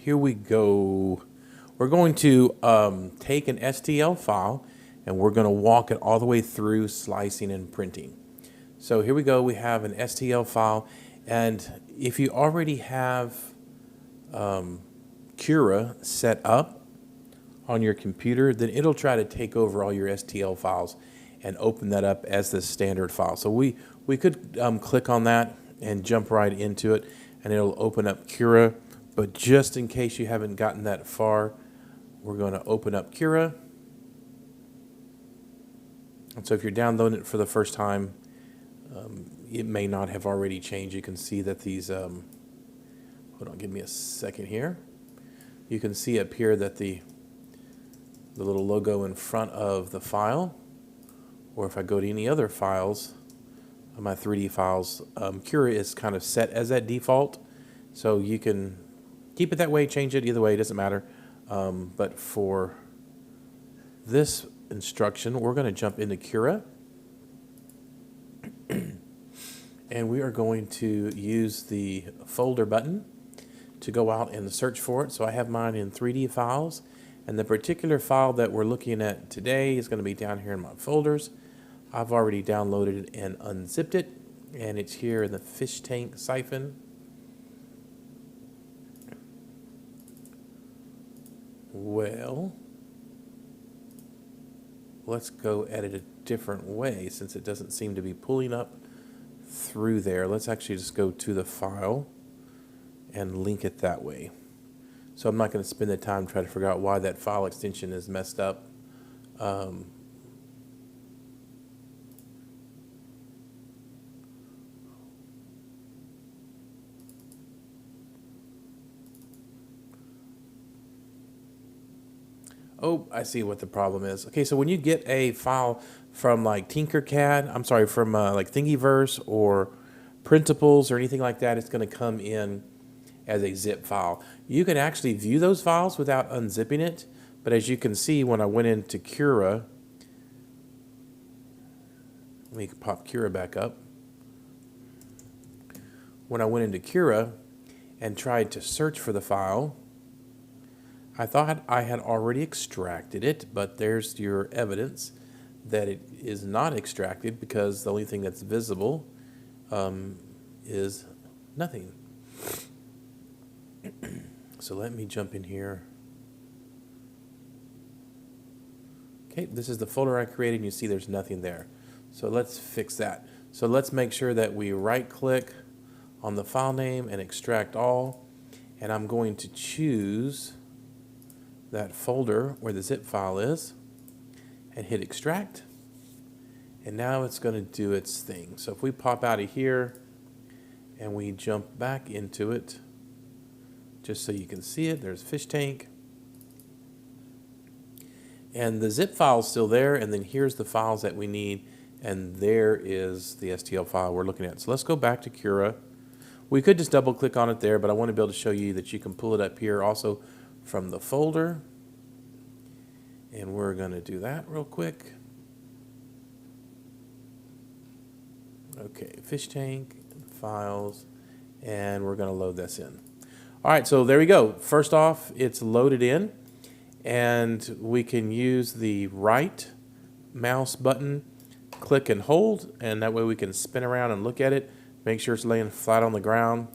here we go. We're going to take an STL file and we're going to walk it all the way through slicing and printing. So here we go. We have an STL file, and if you already have Cura set up on your computer, then it'll try to take over all your STL files and open that up as the standard file. So we could click on that and jump right into it, and it'll open up Cura. But just in case you haven't gotten that far, we're going to open up Cura. And so if you're downloading it for the first time, it may not have already changed. You can see that these, hold on, give me a second here. You can see up here that the little logo in front of the file, or if I go to any other files, my 3D files, Cura is kind of set as that default. So you can keep it that way, change it, either way, it doesn't matter. But for this instruction, we're going to jump into Cura. And we are going to use the folder button to go out and search for it. So I have mine in 3D files, and the particular file that we're looking at today is going to be down here in my folders. I've already downloaded it and unzipped it, and it's here in the fish tank siphon. Well, let's go at it a different way since it doesn't seem to be pulling up through there. Let's actually just go to the file and link it that way. So I'm not going to spend the time trying to figure out why that file extension is messed up. Oh, I see what the problem is. Okay, so when you get a file from like Tinkercad, I'm sorry, from like Thingiverse or Printables or anything like that, it's going to come in as a zip file. You can actually view those files without unzipping it, but as you can see, when I went into Cura, let me pop Cura back up. When I went into Cura and tried to search for the file, I thought I had already extracted it, but there's your evidence that it is not extracted because the only thing that's visible is nothing. So let me jump in here. Okay, this is the folder I created, and you see there's nothing there. So let's fix that. So let's make sure that we right-click on the file name and extract all, and I'm going to choose that folder where the zip file is and hit extract, and now it's going to do its thing. So if we pop out of here and we jump back into it, just so you can see it, there's fish tank, and the zip file is still there, and then here's the files that we need, and there is the STL file we're looking at. So let's go back to Cura. We could just double click on it there, but I want to be able to show you that you can pull it up here also from the folder, and we're going to do that real quick. Okay, fish tank, files, and we're going to load this in. All right, so there we go. First off, it's loaded in, and we can use the right mouse button, click and hold, and that way we can spin around and look at it, make sure it's laying flat on the ground.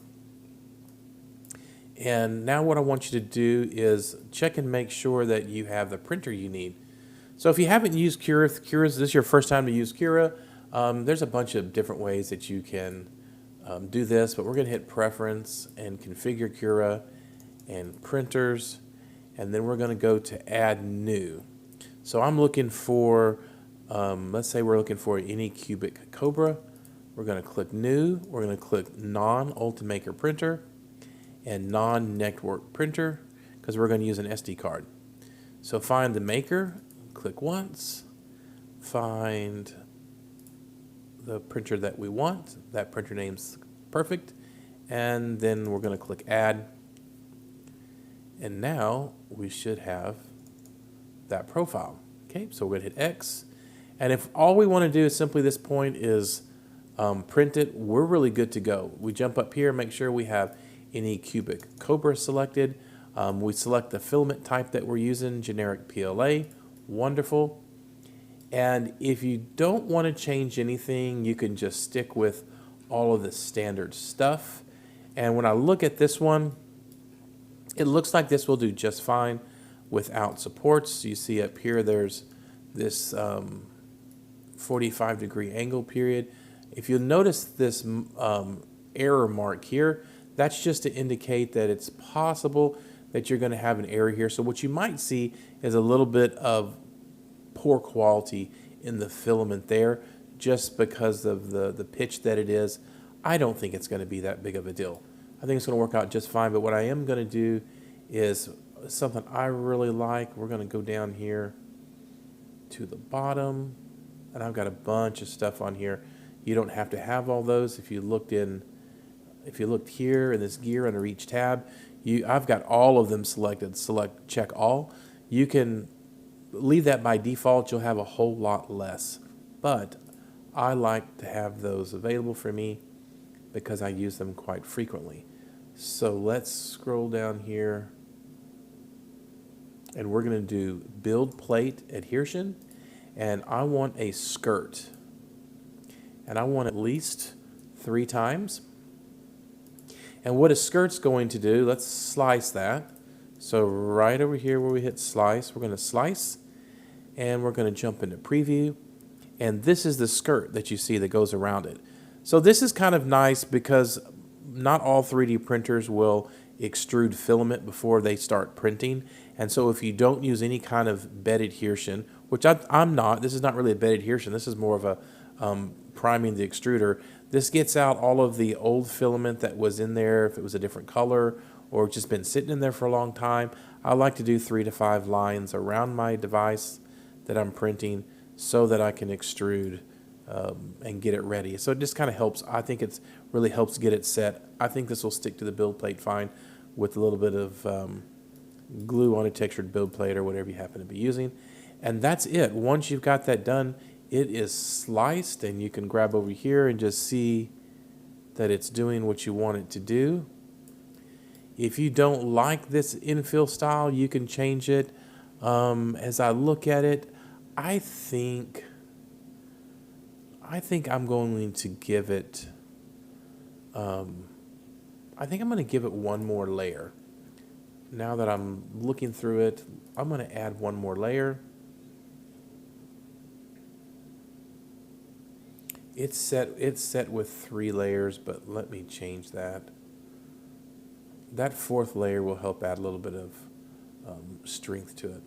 And now what I want you to do is check and make sure that you have the printer you need. So if you haven't used Cura, this is your first time to use Cura, there's a bunch of different ways that you can do this, but we're going to hit Preference and Configure Cura and Printers, and then we're going to go to Add New. So I'm looking for, let's say we're looking for Anycubic Cobra. We're going to click New. We're going to click Non-Ultimaker Printer and non-network printer because we're going to use an SD card. So find the maker, click once, find the printer that we want, that printer name's perfect, and then we're going to click add, and now we should have that profile. Okay, so we're going to hit X, and if all we want to do is simply this point is print it, we're really good to go. We jump up here, make sure we have Anycubic Cobra selected. We select the filament type that we're using, generic PLA, wonderful. And if you don't want to change anything, you can just stick with all of the standard stuff. And when I look at this one, it looks like this will do just fine without supports. You see up here, there's this 45-degree angle period. If you'll notice this error mark here, that's just to indicate that it's possible that you're going to have an error here. So what you might see is a little bit of poor quality in the filament there, just because of the pitch that it is. I don't think it's going to be that big of a deal. I think it's going to work out just fine. But what I am going to do is something I really like. We're going to go down here to the bottom, and I've got a bunch of stuff on here. You don't have to have all those. If you looked here in this gear under each tab, I've got all of them selected. Select check all. You can leave that by default. You'll have a whole lot less, but I like to have those available for me because I use them quite frequently. So let's scroll down here, and we're going to do build plate adhesion, and I want a skirt, and I want at least 3 times. And what a skirt's going to do, let's slice that. So right over here where we hit slice, we're going to slice, and we're going to jump into preview, and this is the skirt that you see that goes around it. So this is kind of nice because not all 3D printers will extrude filament before they start printing. And so if you don't use any kind of bed adhesion, which I'm not, this is not really a bed adhesion, this is more of a priming the extruder. This gets out all of the old filament that was in there, if it was a different color or just been sitting in there for a long time. I like to do 3 to 5 lines around my device that I'm printing so that I can extrude and get it ready. So it just kind of helps. I think it really helps get it set. I think this will stick to the build plate fine with a little bit of glue on a textured build plate or whatever you happen to be using. And that's it. Once you've got that done, it is sliced, and you can grab over here and just see that it's doing what you want it to do. If you don't like this infill style, you can change it. As I look at it, I think I'm going to give it, I think I'm going to give it one more layer. Now that I'm looking through it, I'm going to add one more layer. It's set with 3 layers, but let me change that. That 4th layer will help add a little bit of strength to it.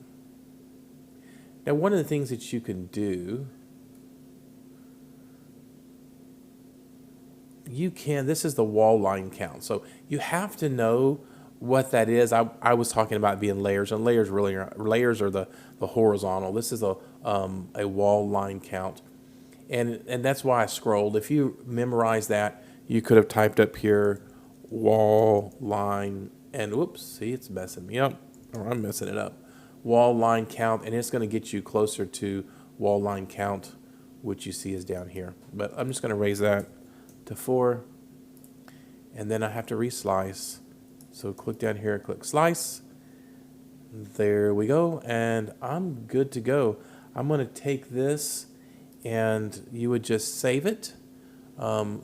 Now, one of the things that you can do, this is the wall line count. So you have to know what that is. I was talking about being layers, and layers are the horizontal. This is a wall line count. And that's why I scrolled. If you memorize that, you could have typed up here wall line, and whoops, see, it's messing me up, or I'm messing it up. Wall line count, and it's going to get you closer to wall line count, which you see is down here. But I'm just going to raise that to 4, and then I have to reslice. So click down here, click slice. There we go, and I'm good to go. I'm going to take this, and you would just save it.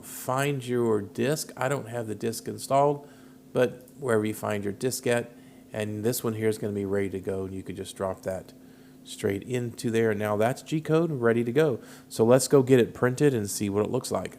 Find your disk. I don't have the disk installed, but wherever you find your disk at, and this one here is going to be ready to go, and you could just drop that straight into there. And now that's G-code ready to go. So let's go get it printed and see what it looks like.